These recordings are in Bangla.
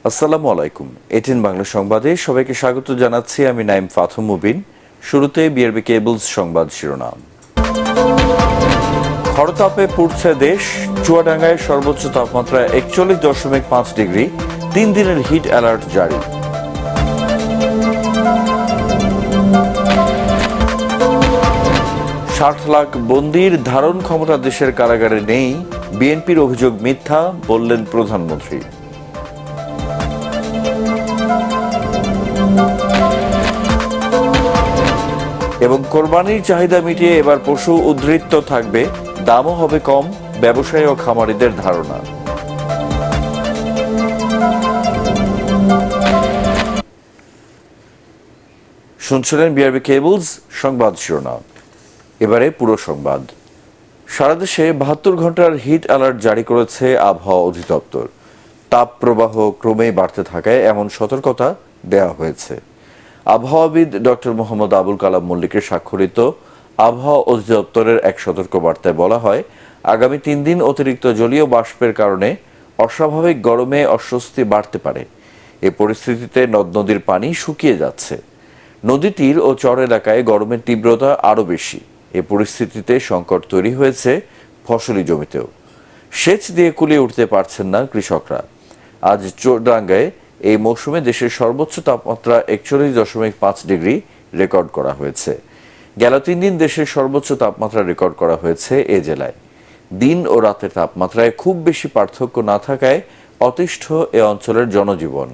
আসসালামু আলাইকুম। এটিএন বাংলা সংবাদে সবাইকে স্বাগত জানাচ্ছি। আমি নাইম ফাথম মুবিন। শুরুতে বিআরবি কেবলস সংবাদ শিরোনাম। খরতাপে পুড়ছে দেশ। চুয়াডাঙ্গায় সর্বোচ্চ তাপমাত্রা 41.5 ডিগ্রি, 3 দিনের হিট অ্যালার্ট জারি। ষাট লাখ বন্দির ধারণ ক্ষমতা দেশের কারাগারে নেই, বিএনপির অভিযোগ মিথ্যা বললেন প্রধানমন্ত্রী। এবং কোরবানির চাহিদা মিটিয়ে এবার পশু উদ্বৃত্ত থাকবে, দামও হবে কম, ব্যবসায়ী ও খামারিদের ধারণা। শুনছিলেন বিআরবি কেবলস সংবাদ শিরোনাম। এবারে পুরো সংবাদ। সারা দেশে 72 ঘন্টার হিট অ্যালার্ট জারি করেছে আবহাওয়া অধিদপ্তর। তাপ প্রবাহ ক্রমেই বাড়তে থাকায় এমন সতর্কতা দেওয়া হয়েছে। আবহাওয়াবিদ ডক্টর মোহাম্মদ আবুল কালাম মল্লিকের স্বাক্ষরিত আবহাওয়া অধিদপ্তরের এক সতর্ক বার্তায় বলা হয়, আগামী 3 দিন অতিরিক্ত জলীয় বাষ্পের কারণে অস্বাভাবিক গরমে অস্বস্তি বাড়তে পারে। এ পরিস্থিতিতে নদ নদীর পানি শুকিয়ে যাচ্ছে। নদী তীর ও চর এলাকায় গরমের তীব্রতা আরও বেশি। এ পরিস্থিতিতে সংকট তৈরি হয়েছে ফসলি জমিতেও। সেচ দিয়ে কুলিয়ে উঠতে পারছেন না কৃষকরা। আজ চুয়াডাঙ্গায় এই মৌসুমে দেশের সর্বোচ্চ তাপমাত্রা 41.5 ডিগ্রি রেকর্ড করা হয়েছে। গেল 3 দিন দেশের সর্বোচ্চ তাপমাত্রা রেকর্ড করা হয়েছে এ জেলায়। দিন ও রাতের তাপমাত্রায় খুব বেশি পার্থক্য না থাকায় অতিষ্ঠ এ অঞ্চলের জনজীবন।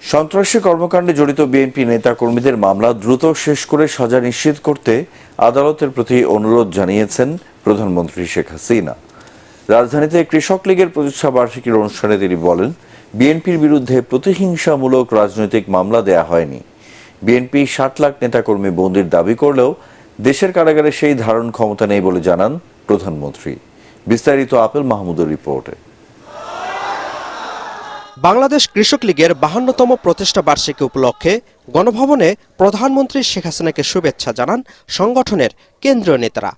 সন্ত্রাসী কর্মকাণ্ডে জড়িত বিএনপি নেতা কর্মীদের মামলা দ্রুত শেষ করে সাজা নিশ্চিত করতে আদালতের প্রতি অনুরোধ জানিয়েছেন প্রধানমন্ত্রী শেখ হাসিনা। রাজধানীতে কৃষক লীগের প্রতিষ্ঠা বার্ষিকীর অনুষ্ঠানে তিনি বলেন, বিএনপির বিরুদ্ধে প্রতিহিংসামূলক রাজনৈতিক মামলা দেয়া হয়নি। বিএনপি 60 লাখ নেতাকর্মী বন্দির দাবি করলেও দেশের কারাগারে সেই ধারণ ক্ষমতা নেই বলে জানান প্রধানমন্ত্রী। বিস্তারিত আপেল মাহমুদের রিপোর্টে। বাংলাদেশ কৃষক লীগের 52তম প্রতিষ্ঠা বার্ষিকী উপলক্ষে গণভবনে প্রধানমন্ত্রী শেখ হাসিনাকে শুভেচ্ছা জানান সংগঠনের কেন্দ্রীয় নেতারা।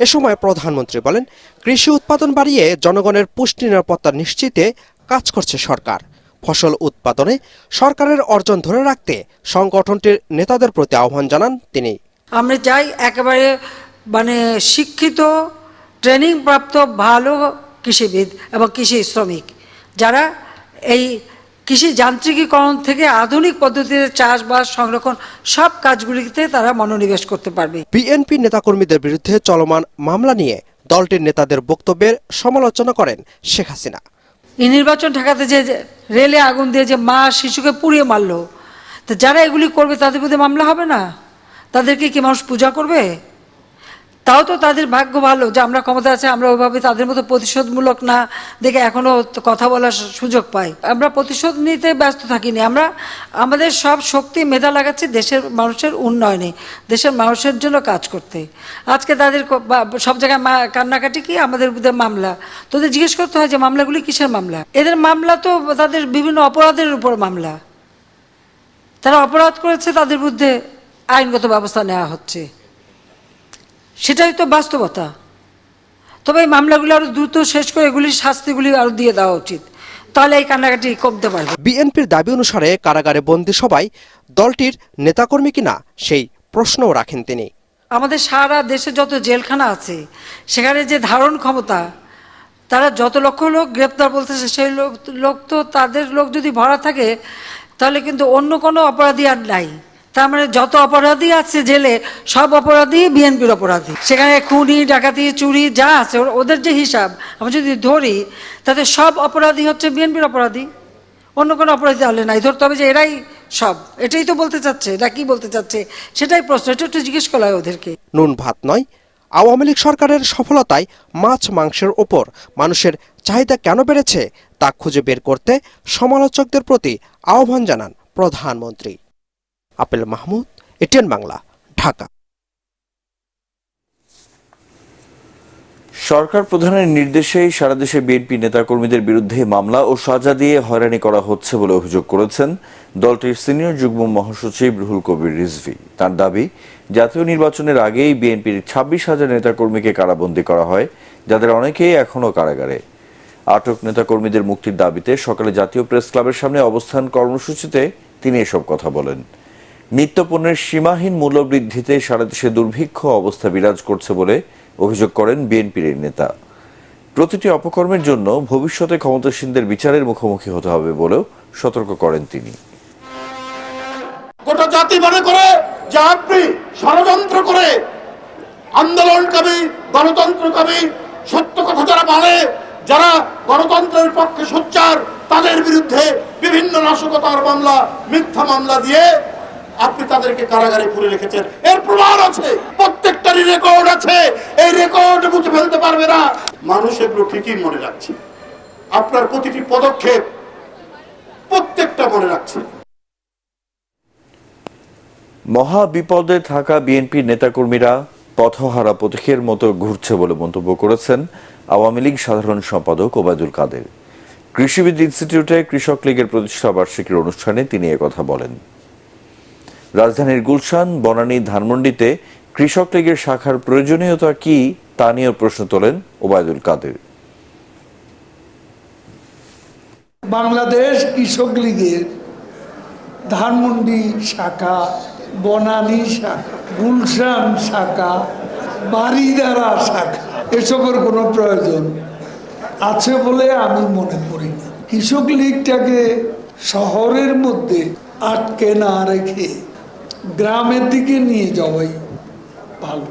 এ সময় প্রধানমন্ত্রী বলেন, কৃষি উৎপাদন বাড়িয়ে জনগণের পুষ্টি নিরাপত্তা নিশ্চিতে কাজ করছে সরকার। ফসল উৎপাদনে সরকারের অর্জন ধরে রাখতে সংগঠনটির নেতাদের প্রতি আহ্বান জানান তিনি। আমরা চাই একেবারে শিক্ষিত, ট্রেনিং প্রাপ্ত ভালো কৃষিবিদ এবং কৃষি শ্রমিক, যারা এই কৃষি যান্ত্রিকীকরণ থেকে আধুনিক পদ্ধতিতে চাষবাস, সংরক্ষণ সব কাজগুলিতে তারা মনোনিবেশ করতে পারবে। বিএনপি নেতাকর্মীদের বিরুদ্ধে চলমান মামলা নিয়ে দলটির নেতাদের বক্তব্যের সমালোচনা করেন শেখ হাসিনা। এই নির্বাচন ঠেকাতে যে রেলে আগুন দিয়ে যে মা শিশুকে পুড়িয়ে মারলো, তো যারা এগুলি করবে তাদের বিরুদ্ধে মামলা হবে না? তাদেরকে কি মানুষ পূজা করবে? তাও তো তাদের ভাগ্য ভালো যে আমরা ক্ষমতা আছে, আমরা ওইভাবে তাদের মতো প্রতিশোধমূলক না দেখে এখনো কথা বলার সুযোগ পাই। আমরা প্রতিশোধ নিতে ব্যস্ত থাকিনি, আমরা আমাদের সব শক্তি মেধা লাগাচ্ছি দেশের মানুষের উন্নয়নে, দেশের মানুষের জন্য কাজ করতে। আজকে তাদের সব জায়গায় কান্নাকাটি কি আমাদের বিরুদ্ধে মামলা। তোদের জিজ্ঞেস করতে হয় যে মামলাগুলি কিসের মামলা? এদের মামলা তো তাদের বিভিন্ন অপরাধের উপর মামলা। তারা অপরাধ করেছে, তাদের বিরুদ্ধে আইনগত ব্যবস্থা নেওয়া হচ্ছে, সেটাই তো বাস্তবতা। তবে এই মামলাগুলো আরো দ্রুত শেষ করে এগুলির শাস্তিগুলি আরো দিয়ে দেওয়া উচিত, তাহলে এই কান্নাকাটি কমতে পারবে। বিএনপির দাবি অনুসারে কারাগারে বন্দী সবাই দলটির নেতাকর্মী কিনা সেই প্রশ্নও রাখেন তিনি। আমাদের সারা দেশে যত জেলখানা আছে, সেখানে যে ধারণ ক্ষমতা, তারা যত লক্ষ লোক গ্রেপ্তার বলতেছে, সেই লোক তো তাদের লোক যদি ভরা থাকে তাহলে কিন্তু অন্য কোনো অপরাধী আর নাই। তার মানে যত অপরাধী আছে জেলে, সব অপরাধী বিএনপির অপরাধী। সেখানে খুনি, ডাকাতি, চুরি যা আছে ওদের যে হিসাব আমরা যদি ধরি, তাতে সব অপরাধী হচ্ছে বিএনপির অপরাধী, অন্য কোনো অপরাধী তাহলে নাই। ধরতে হবে যে এরাই সব। এটাই তো বলতে চাচ্ছে, এটা কি বলতে চাচ্ছে সেটাই প্রশ্ন। এটা একটু জিজ্ঞেস করা হয় ওদেরকে। নুন ভাত নয়, আওয়ামী লীগ সরকারের সফলতায় মাছ মাংসের ওপর মানুষের চাহিদা কেন বেড়েছে তা খুঁজে বের করতে সমালোচকদের প্রতি আহ্বান জানান প্রধানমন্ত্রী। আপেল মাহমুদ, এটিএন বাংলা, ঢাকা। সরকার প্রধানের নির্দেশেই সারা দেশে বিএনপি নেতাকর্মীদের বিরুদ্ধে মামলা ও সাজা দিয়ে হয়রানি করা হচ্ছে বলে অভিযোগ করেছেন দলটির সিনিয়র যুগ্ম মহাসচিব রুহুল কবির রিজভী। তার দাবি, জাতীয় নির্বাচনের আগেই বিএনপির 26,000 নেতাকর্মীকে কারাবন্দী করা হয়, যাদের অনেকেই এখনও কারাগারে। আটক নেতাকর্মীদের মুক্তির দাবিতে সকালে জাতীয় প্রেস ক্লাবের সামনে অবস্থান কর্মসূচিতে তিনি এসব কথা বলেন। নিত্যপণ্যের সীমাহীন মূল্যবৃদ্ধিতে সারা দেশে দুর্ভিক্ষ অবস্থা বিরাজ করছে বলে অভিযোগ করেন বিএনপির এই নেতা। প্রতিটি অপকর্মের জন্য ভবিষ্যতে ক্ষমতাসীনদের বিচারের মুখোমুখি হতে হবে বলেও সতর্ক করেন তিনি। গোটা জাতি মনে করে যে আপনি ষড়যন্ত্র করে আন্দোলনকামী, গণতন্ত্রকামী, সত্য কথা যারা বলে, যারা গণতন্ত্রের পক্ষে সোচ্চার, তাদের বিরুদ্ধে বিভিন্ন নাশকতার মামলা, মিথ্যা মামলা দিয়ে আপনি তাদেরকে কারাগারে পুরে রেখেছেন। এর প্রমাণ আছে, প্রত্যেকটারই রেকর্ড আছে। এই রেকর্ড মুছে ফেলতে পারবে না। মানুষ এগুলো ঠিকই মনে রাখছে। আপনার প্রতিটি পদক্ষেপ প্রত্যেকটা মনে রাখছে। মহা বিপদে থাকা বিএনপির নেতাকর্মীরা পথহারা পথিকের মতো ঘুরছে বলে মন্তব্য করেছেন আওয়ামী লীগ সাধারণ সম্পাদক ওবায়দুল কাদের। কৃষিবিদ ইনস্টিটিউটে কৃষক লীগের প্রতিষ্ঠা বার্ষিকীর অনুষ্ঠানে তিনি একথা বলেন। রাজধানীর গুলশান, বনানী, ধানমন্ডিতে কৃষক লীগের শাখার প্রয়োজনীয়তা কি তা নিয়ে প্রশ্ন তোলেন ওবায়দুল কাদের। বাংলাদেশ কৃষক লীগের ধানমন্ডি শাখা, বনানী শাখা, গুলশান শাখা, বারিধারা শাখা এসবের কোনো প্রয়োজন আছে বলে আমি মনে করি না। কৃষক লীগটাকে শহরের মধ্যে আটকে না রেখে গ্রামের দিকে নিয়ে যাওয়াই ভালো।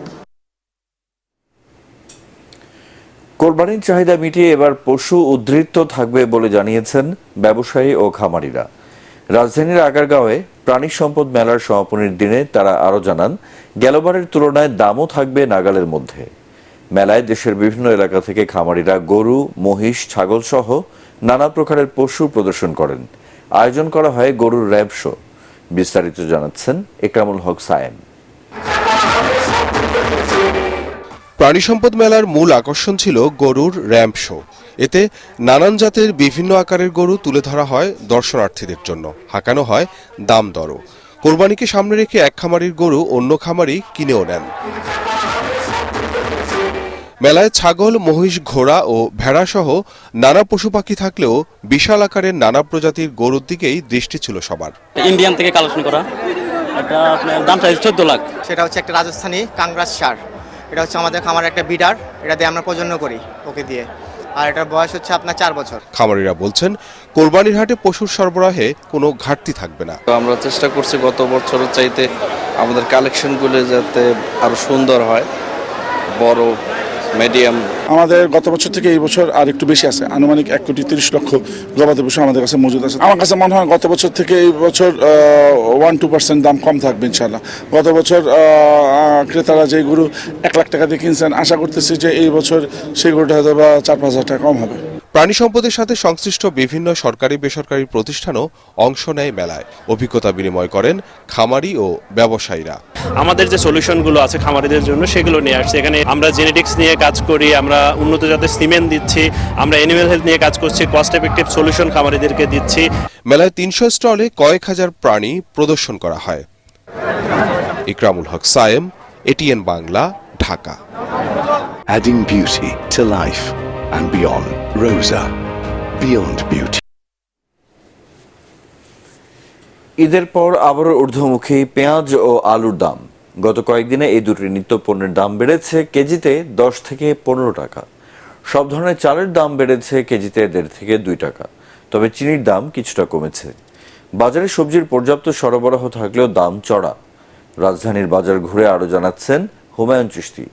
কোরবানির চাহিদা মিটিয়ে এবার পশু উদ্ধৃত থাকবে বলে জানিয়েছেন ব্যবসায়ী ও খামারিরা। রাজধানীর আগারগাঁওয়ে প্রাণী সম্পদ মেলার সমাপনীর দিনে তারা আরও জানান, গেলবারের তুলনায় দামও থাকবে নাগালের মধ্যে। মেলায় দেশের বিভিন্ন এলাকা থেকে খামারিরা গরু, মহিষ, ছাগল সহ নানা প্রকারের পশু প্রদর্শন করেন। আয়োজন করা হয় গরুর র্যাব শো। বিস্তারিত জানাচ্ছেন ইকরামুল হক সায়েম। প্রাণী সম্পদ মেলার মূল আকর্ষণ ছিল গরুর র্যাম্প শো। এতে নানান জাতের বিভিন্ন আকারের গরু তুলে ধরা হয় দর্শনার্থীদের জন্য, হাঁকানো হয় দাম দরও। কোরবানিকে সামনে রেখে এক খামারির গরু অন্য খামারি কিনেও নেন। মেলায় ছাগল, মহিষ, ঘোড়া ও ভেড়া সহ নানা পশু পাখি থাকলেও বিশাল আকারের নানা প্রজাতির গরুর দিকেই দৃষ্টি ছিল সবার। ইন্ডিয়ান থেকে কালেকশন করা, এটা আপনার দাম চাইছে 14 লাখ। সেটা হচ্ছে একটা রাজস্থানী কাংরাস সার। এটা হচ্ছে আমাদের খামারের একটা বিডার, এটা দিয়ে আমরা প্রজনন করি ওকে দিয়ে, আর এটার বয়স হচ্ছে আপনার 4 বছর। খামারিরা বলছেন, কোরবানির হাটে পশুর সরবরাহে কোনো ঘাটতি থাকবে না। আমরা চেষ্টা করছি গত বছরের চাইতে আমাদের কালেকশনগুলো যাতে আরো সুন্দর হয়, বড়, মিডিয়াম। আমাদের গত বছর থেকে এই বছর আর একটু বেশি আছে, আনুমানিক 1,30,00,000 গবাদি পশু আমাদের কাছে মজুদ আছে। আমার কাছে মনে হয় গত বছর থেকে এই বছর 1-2% দাম কম থাকবে ইনশাল্লাহ। গত বছর ক্রেতারা যে গরু 1 লাখ টাকা দিয়ে কিনছেন, আশা করতেছি যে এই বছর সেই গরুটা হয়তো বা 4-5 হাজার টাকা কম হবে। প্রাণী সম্পদের সাথে সংশ্লিষ্ট বিভিন্ন সরকারি বেসরকারি প্রতিষ্ঠানও অংশ নেয় মেলায়। অভিজ্ঞতা বিনিময় করেন খামারি ও ব্যবসায়ীরা। আমাদের যে সলিউশনগুলো আছে খামারিদের জন্য সেগুলো নিয়ে আসছে। এখানে আমরা জেনেটিক্স নিয়ে কাজ করি, আমরা উন্নত জাতের সিমেন্ট দিচ্ছি, আমরা অ্যানিমেল হেলথ নিয়ে কাজ করছি, কস্ট এফেক্টিভ সলিউশন খামারিদেরকে দিচ্ছি। মেলায় 300 স্টলে কয়েক হাজার প্রাণী প্রদর্শন করা হয়। Ikramul Haque Sayem, ATN Bangla, Dhaka. Adding beauty to life and beyond. Rosa, beyond beauty. ঈদের পর আবারও ঊর্ধ্বমুখী পেঁয়াজ ও আলুর দাম। গত কয়েকদিনে এই দুটি নিত্য পণ্যের দাম বেড়েছে কেজিতে 10 থেকে 15 টাকা। সব ধরনের চালের দাম বেড়েছে কেজিতে 1.5 থেকে 2 টাকা। তবে চিনির দাম কিছুটা কমেছে। বাজারে সবজির পর্যাপ্ত সরবরাহ থাকলেও দাম চড়া। রাজধানীর বাজার ঘুরে আরও জানাচ্ছেন হুমায়ুন চিশতি।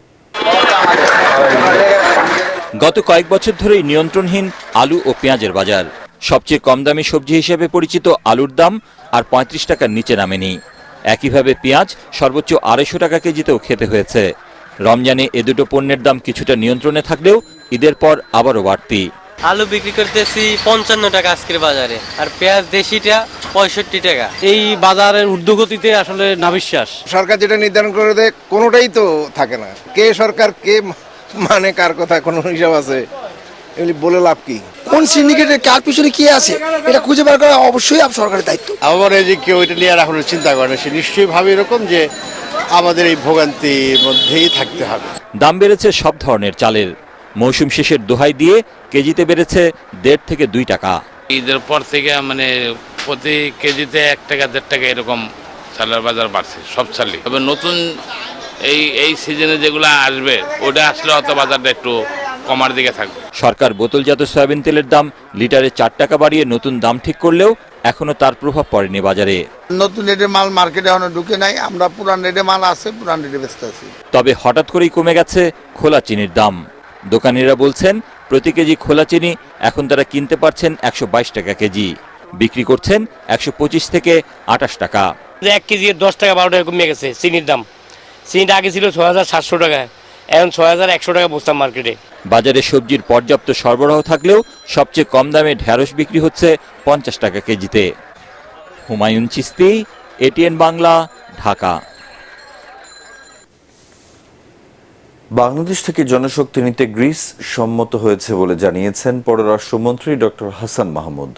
গত কয়েক বছর ধরেই নিয়ন্ত্রণহীন আলু ও পেঁয়াজের বাজার। সবচেয়ে কম দামি সবজি হিসেবে পরিচিত আলুর দাম আর 35 টাকার নিচে নামেনি। একইভাবে পেঁয়াজ সর্বোচ্চ 250 টাকা কেজিতেও খেতে হয়েছে। রমজানে এ দুটো পণ্যের দাম কিছুটা নিয়ন্ত্রণে থাকলেও ঈদের পর আবারও বাড়তি। আলু বিক্রি করতেছি 55 টাকা আজকের বাজারে, আর পেঁয়াজ দেশিটা 65 টাকা। এই বাজারের ঊর্ধ্বগতিতে আসলে নাবিশ্বাস। সরকার যেটা নির্ধারণ করে দেয় কোনোটাই তো থাকে না। কে সরকার, কে মানে কার কথা কোনো হিসাব আছে? এগুলি বলে লাভ কি? কোন সিন্ডিকেটের কার পিছনে কি আছে এটা খুঁজে বের করা অবশ্যই সরকারের দায়িত্ব। আমার এই যে কেউ এটা নিয়ে আর এখন চিন্তা করে না, সে নিশ্চয়ই ভাবে এরকম যে আমাদের এই ভোগান্তির মধ্যেই থাকতে হবে। দাম বেড়েছে সব ধরনের চালের। মৌসুম শেষের দোহাই দিয়ে কেজিতে বেড়েছে 1.5 থেকে 2 টাকা। ঈদের পর থেকে মানে প্রতি কেজিতে 1 টাকা 1.5 টাকা এরকম চালের বাজার বাড়ছে সব চালই। তবে নতুন এই সিজনে যেগুলো আসবে ওটা আসলে অত বাজারটা একটু কমার দিকে থাকবে। সরকার বোতলজাত সয়াবিন তেলের দাম লিটারে 4 টাকা বাড়িয়ে নতুন দাম ঠিক করলেও এখনো তার প্রভাব পড়েনি বাজারে। নতুন রেটে মাল মার্কেটে এখনো ঢুকে নাই, আমরা পুরান রেটে মাল আছে, পুরান রেটে বেচতে আছি। তবে হঠাৎ করেই কমে গেছে খোলা চিনির দাম। দোকানিরা বলছেন প্রতি কেজি খোলা চিনি এখন তারা কিনতে পারছেন 122 টাকা কেজি, বিক্রি করছেন 125 থেকে 28 টাকা। 1 কেজি 10 টাকা 12 টাকা কমে গেছে চিনির দাম। চিনিটা আগে ছিল 6,700 টাকা, এখন 6,100 টাকা বস্তা মার্কেটে। বাজারে সবজির পর্যাপ্ত সরবরাহ থাকলেও সবচেয়ে কম দামে ঢেঁড়স বিক্রি হচ্ছে 50 টাকা কেজিতে। হুমায়ুন চিস্তি, এটিএন বাংলা, ঢাকা। বাংলাদেশ থেকে জনশক্তি নিতে গ্রিস সম্মত হয়েছে বলে জানিয়েছেন পররাষ্ট্রমন্ত্রী ডক্টর হাসান মাহমুদ।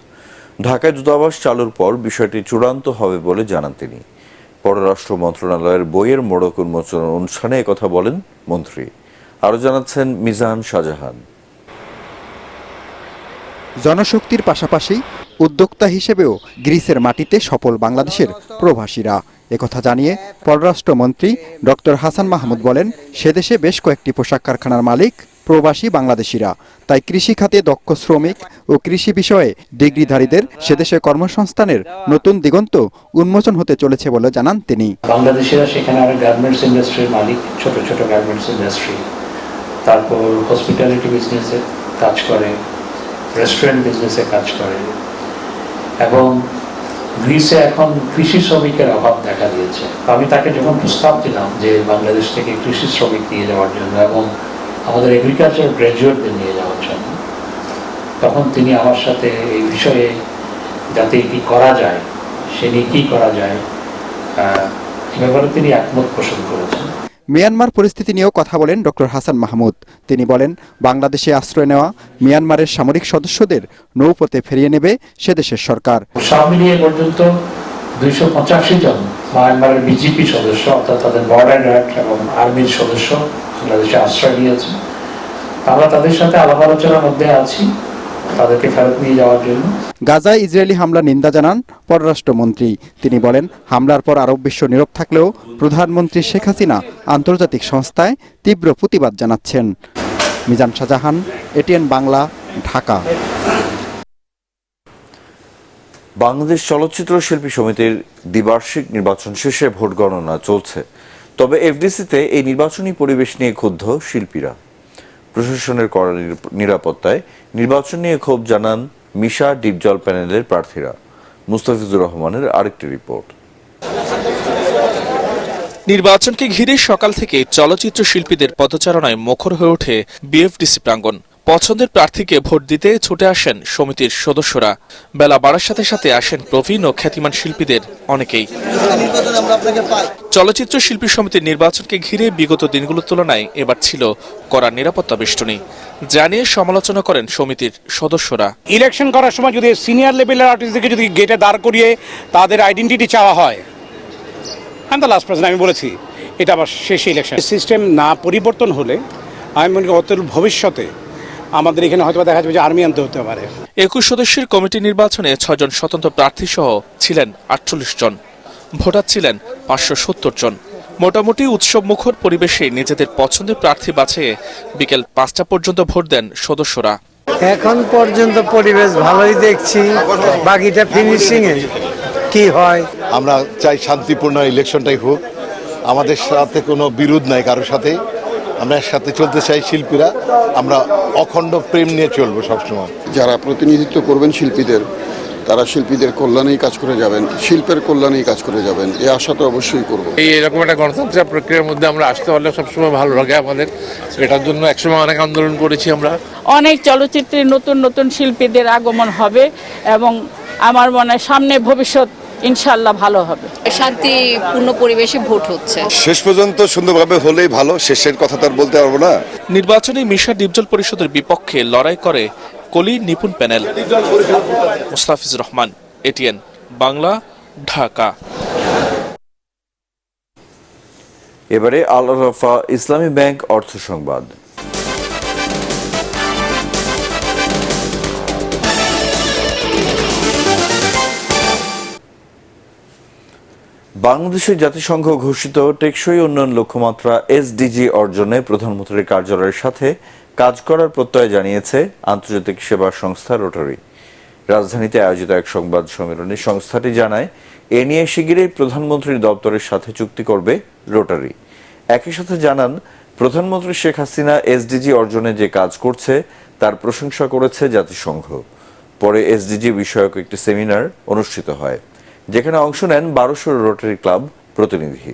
ঢাকায় দূতাবাস চালুর পর বিষয়টি চূড়ান্ত হবে বলে জানান তিনি। পররাষ্ট্র মন্ত্রণালয়ের বইয়ের মোড়ক উন্মোচন অনুষ্ঠানে একথা বলেন মন্ত্রী। আরও জানাচ্ছেন মিজান শাহজাহান। জনশক্তির পাশাপাশি উদ্যোক্তা হিসেবেও গ্রিসের মাটিতে সফল বাংলাদেশের প্রবাসীরা। একথা জানিয়ে পররাষ্ট্রমন্ত্রী ডক্টর হাসান মাহমুদ বলেন, সেদেশে বেশ কয়েকটি পোশাক কারখানার মালিক প্রবাসী বাংলাদেশিরা। তাই কৃষি খাতে দক্ষ শ্রমিক ও কৃষি বিষয়ে ডিগ্রিধারীদের সেদেশে কর্মসংস্থানের নতুন দিগন্ত উন্মোচন হতে চলেছে বলে জানান তিনি। বাংলাদেশিরা সেখানে অনেক গার্মেন্টস ইন্ডাস্ট্রির মালিক, ছোট ছোট গার্মেন্টস ইন্ডাস্ট্রি, তারপর হসপিটালিটি বিজনেসে কাজ করে, রেস্টুরেন্ট বিজনেসে কাজ করে, এবং গ্রিসে এখন কৃষি শ্রমিকের অভাব দেখা দিয়েছে। আমি তাকে যখন প্রস্তাব দিলাম যে বাংলাদেশ থেকে কৃষি শ্রমিক নিয়ে যাওয়ার জন্য এবং আমাদের এগ্রিকালচার গ্র্যাজুয়েটদের নিয়ে যাওয়ার জন্য, তখন তিনি আমার সাথে এই বিষয়ে যাতে কি করা যায়, সে নিয়ে কী করা যায়, এ ব্যাপারে তিনি একমত পোষণ করেছেন। মিয়ানমার পরিস্থিতি নিয়েও কথা বলেন ডক্টর হাসান মাহমুদ। তিনি বলেন, বাংলাদেশে আশ্রয় নেওয়া মিয়ানমারের সামরিক সদস্যদের নৌপথে ফিরিয়ে নেবে সেদেশের সরকার। সব মিলিয়ে পর্যন্ত 285 জন মিয়ানমারের বিজেপি সদস্য, অর্থাৎ তাদের বর্ডার গার্ড এবং আর্মির সদস্য বাংলাদেশে আশ্রয় নিয়েছে। আমরা তাদের সাথে আলাপ আলোচনার মধ্যে আছি তাদেরকে ফেরত নিয়ে যাওয়ার জন্য। গাজায় ইসরায়েলি হামলা নিন্দা জানান পররাষ্ট্রমন্ত্রী। তিনি বলেন, হামলার পর আরব বিশ্ব নীরব থাকলেও প্রধানমন্ত্রী শেখ হাসিনা আন্তর্জাতিক সংস্থায় তীব্র প্রতিবাদ জানাচ্ছেন। মিজান শাহজাহান, এটিএন বাংলা, ঢাকা। বাংলাদেশ চলচ্চিত্র শিল্পী সমিতির দ্বিবার্ষিক নির্বাচন শেষে ভোট গণনা চলছে। তবে এফডিসিতে এই নির্বাচনী পরিবেশ নিয়ে ক্ষুব্ধ শিল্পীরা। প্রশাসনের কড়া নিরাপত্তায় নির্বাচন নিয়ে ক্ষোভ জানান মিশা ডিপজল প্যানেলের প্রার্থীরা। মুস্তাফিজুর রহমানের আরেকটি রিপোর্ট। নির্বাচনকে ঘিরে সকাল থেকে চলচ্চিত্র শিল্পীদের পদচারণায় মুখর হয়ে ওঠে বিএফডিসি প্রাঙ্গণ। পছন্দের প্রার্থীকে ভোট দিতে ছুটে আসেন সমিতির সদস্যরা। বেলা বাড়ার সাথে সাথে আসেন প্রবীণ ও খ্যাতিমান শিল্পীদের অনেকেই। চলচ্চিত্র শিল্পী সমিতির নির্বাচনকে ঘিরে বিগত দিনগুলোর তুলনায় এবার ছিল কড়া নিরাপত্তা বেষ্টনী, জানিয়ে সমালোচনা করেন সমিতির সদস্যরা। ইলেকশন করার সময় যদি সিনিয়র লেভেলের আর্টিস্টদেরকে যদি গেটে দাঁড় করিয়ে তাদের আইডেন্টিটি চাওয়া হয়, লাস্ট পার্সন আমি বলেছি, এটা আবার শেষ ইলেকশন সিস্টেম না পরিবর্তন হলে আমি মনে করি অতল ভবিষ্যতে আমাদের এখানে হয়তো দেখা যাবে যে আর্মি আনতে হতে পারে। 21 সদস্যের কমিটি নির্বাচনে 6 জন স্বতন্ত্র প্রার্থী সহ ছিলেন 48 জন, ভোটার ছিলেন 570 জন। মোটামুটি উৎসব মুখর পরিবেশে নিজেদের পছন্দের প্রার্থী বাছিয়ে বিকেল 5টা পর্যন্ত ভোট দেন সদস্যরা। এখন পর্যন্ত পরিবেশ ভালোই দেখছি, বাকিটা ফিনিশিং এ কি হয়। আমরা চাই শান্তিপূর্ণ ইলেকশনটাই হোক, আমাদের সাথে কোনো বিরোধ নাই কারোর সাথে, আমরা একসাথে চলতে চাই শিল্পীরা, আমরা অখণ্ড প্রেম নিয়ে চলবো সবসময়। যারা প্রতিনিধিত্ব করবেন শিল্পীদের, তারা শিল্পীদের কল্যাণেই কাজ করে যাবেন, শিল্পের কল্যাণেই কাজ করে যাবেন, এই আশা তো অবশ্যই করবো। এইরকম একটা গণতান্ত্রিক প্রক্রিয়ার মধ্যে আমরা আসতে পারলে সবসময় ভালো লাগে আমাদের। এটার জন্য একসময় অনেক আন্দোলন করেছি আমরা। অনেক চলচ্চিত্রে নতুন নতুন শিল্পীদের আগমন হবে এবং আমার মনে হয় সামনে ভবিষ্যৎ ইনশাআল্লাহ ভালো হবে। শান্তিপূর্ণ পরিবেশে ভোট হচ্ছে, শেষ পর্যন্ত সুন্দরভাবে হলেই ভালো, শেষের কথা তো আর বলতে পারবো না। নির্বাচনে মিশা ডিপজল পরিষদের বিপক্ষে লড়াই করে কলি নিপুণ প্যানেল। মুস্তাফিজুর রহমান, এটিএন বাংলা, ঢাকা। এবারে আল আরাফা ইসলামী ব্যাংক অর্থ সংবাদ। বাংলাদেশের জাতিসংঘ ঘোষিত টেকসই উন্নয়ন লক্ষ্যমাত্রা এসডিজি অর্জনে প্রধানমন্ত্রীর কার্যালয়ের সাথে কাজ করার প্রত্যয় জানিয়েছে আন্তর্জাতিক সেবা সংস্থা রোটারি। রাজধানীতে আয়োজিত এক সংবাদ সম্মেলনে সংস্থাটি জানায়, এ নিয়ে শিগগিরই প্রধানমন্ত্রীর দপ্তরের সাথে চুক্তি করবে রোটারি। একই সাথে জানান, প্রধানমন্ত্রী শেখ হাসিনা এসডিজি অর্জনে যে কাজ করছে তার প্রশংসা করেছে জাতিসংঘ। পরে এসডিজি বিষয়ক একটি সেমিনার অনুষ্ঠিত হয়, যেখানে অংশ নেন 1200 রোটারি ক্লাব প্রতিনিধি।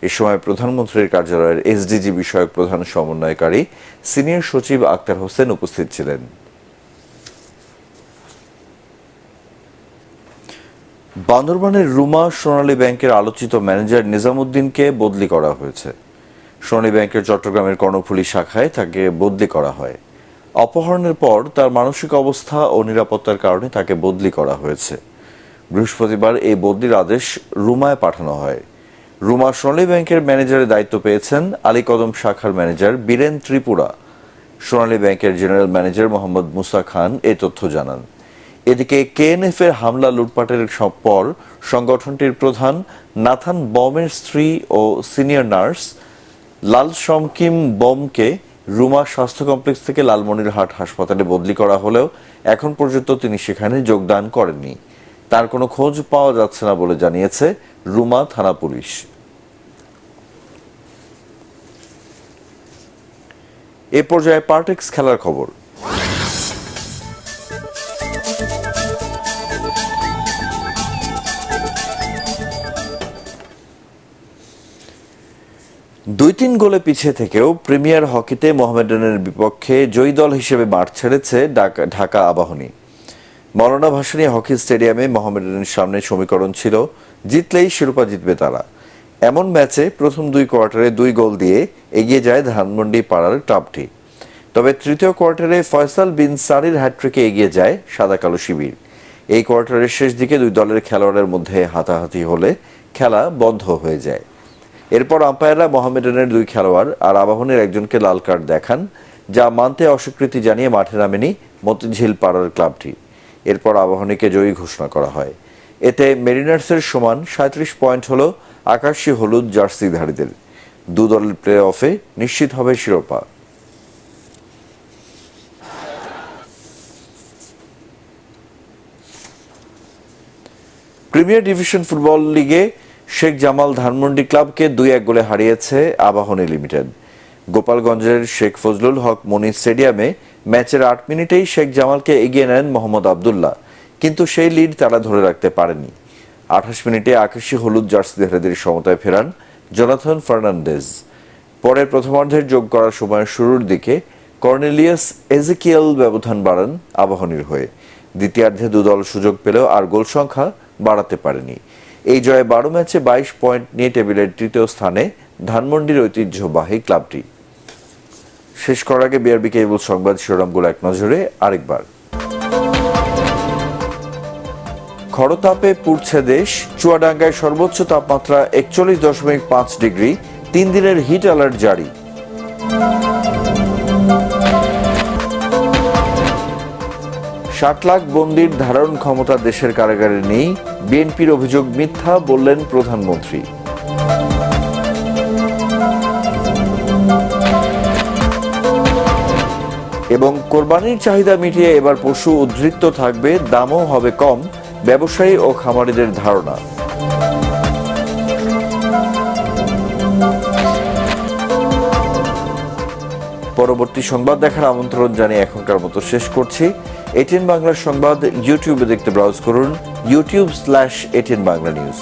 এ সময় প্রধানমন্ত্রীর কার্যালয়ের এসডিজি বিষয়ক প্রধান সমন্বয়কারী সিনিয়র সচিব আক্তার হোসেন উপস্থিত ছিলেন। বান্দরবানের রুমা সোনালী ব্যাংকের আলোচিত ম্যানেজার নিজামুদ্দিনকে বদলি করা হয়েছে। সোনালী ব্যাংকের চট্টগ্রামের কর্ণফুলী শাখায় তাকে বদলি করা হয়। অপহরণের পর তার মানসিক অবস্থা ও নিরাপত্তার কারণে তাকে বদলি করা হয়েছে। বৃহস্পতিবার এই বদলির আদেশ রুমায় পাঠানো হয়। রুমা সোনালী ব্যাংকের ম্যানেজারের দায়িত্ব পেয়েছেন আলীকদম শাখার ম্যানেজার বীরেন ত্রিপুরা। সোনালী ব্যাংকের জেনারেল ম্যানেজার মোহাম্মদ মুসা খান এই তথ্য জানান। এদিকে কেএনএফ এর হামলা লুটপাটের পর সংগঠনটির প্রধান নাথান বমের স্ত্রী ও সিনিয়র নার্স লাল শমকিম বমকে রুমা স্বাস্থ্য কমপ্লেক্স থেকে লালমনিরহাট হাসপাতালে বদলি করা হলেও এখন পর্যন্ত তিনি সেখানে যোগদান করেননি। তার কোনো খোঁজ পাওয়া যাচ্ছে না বলে জানিয়েছে রুমা থানা পুলিশ। এ পর্যায়ে পার্টেক্স খেলার খবর। দুই তিন গোলে পিছিয়ে থেকেও প্রিমিয়ার হকিতে মোহামেডানের বিপক্ষে জয়ী দল হিসেবে মাঠ ছেড়েছে ঢাকা আবাহনী। মৌলানা ভাসানী হকি স্টেডিয়ামে মোহামেডানের সামনে সমীকরণ ছিল, জিতলেই শিরোপা জিতবে তারা। এমন ম্যাচে প্রথম দুই কোয়ার্টারে 2 গোল দিয়ে এগিয়ে যায় ধানমন্ডি পাড়ার ক্লাবটি। তবে তৃতীয় কোয়ার্টারে ফয়সাল বিন সারির হ্যাট্রিকে এগিয়ে যায় সাদা কালো শিবির। এই কোয়ার্টারের শেষ দিকে দুই দলের খেলোয়াড়ের মধ্যে হাতাহাতি হলে খেলা বন্ধ হয়ে যায়। এরপর আম্পায়াররা মোহামেডানের 2 খেলোয়াড় আর আবাহনীর একজনকে লাল কার্ড দেখান, যা মানতে অস্বীকৃতি জানিয়ে মাঠে নামেনি মতিঝিল পাড়ার ক্লাবটি। এরপর আবাহনীকে জয়ী ঘোষণা করা হয়। এতে মেরিনার্সের সমান 37 পয়েন্ট হল আকাশী হলুদ জার্সিধারীদের। 2 দলের প্লে অফে নিশ্চিত হবে শিরোপা। প্রিমিয়ার ডিভিশন ফুটবল লিগে শেখ জামাল ধানমন্ডি ক্লাবকে 2-1 গোলে হারিয়েছে আবাহনী লিমিটেড। গোপালগঞ্জের শেখ ফজলুল হক মনি স্টেডিয়ামে ম্যাচের 8 মিনিটেই শেখ জামালকে এগিয়ে নেন মোহাম্মদ আবদুল্লাহ, কিন্তু সেই লিড তারা ধরে রাখতে পারেনি। 28 মিনিটে আকাশী হলুদ জার্সিধারীদের সমতায় ফেরান জোনাথন ফার্নান্ডেজ। পরে প্রথমার্ধের যোগ করার সময়ের শুরুর দিকে কর্নেলিয়াস এজিকিয়েল ব্যবধান বাড়ান আবাহনীর হয়ে। দ্বিতীয়ার্ধে 2 দল সুযোগ পেলেও আর গোল সংখ্যা বাড়াতে পারেনি। এই জয়ে 12 ম্যাচে 22 পয়েন্ট নিয়ে টেবিলের 3য় স্থানে ধানমন্ডির ঐতিহ্যবাহী ক্লাবটি। শেষ করার আগে বিআরবি কেবল সংবাদ শিরোনামগুলো এক নজরে আরেকবার। খরতাপে পুড়ছে দেশ, চুয়াডাঙ্গায় সর্বোচ্চ তাপমাত্রা 41.5 ডিগ্রি, 3 দিনের হিট অ্যালার্ট জারি। ষাট লাখ বন্দির ধারণ ক্ষমতা দেশের কারাগারে নেই, বিএনপির অভিযোগ মিথ্যা বললেন প্রধানমন্ত্রী। এবং কোরবানির চাহিদা মিটিয়ে এবার পশু উদ্ধৃত থাকবে, দামও হবে কম, ব্যবসায়ী ও খামারিদের ধারণা। পরবর্তী সংবাদ দেখার আমন্ত্রণ জানিয়ে এখনকার মতো শেষ করছি। এটিএন বাংলার সংবাদ ইউটিউবে দেখতে ব্রাউজ করুন youtube/ATN Bangla News।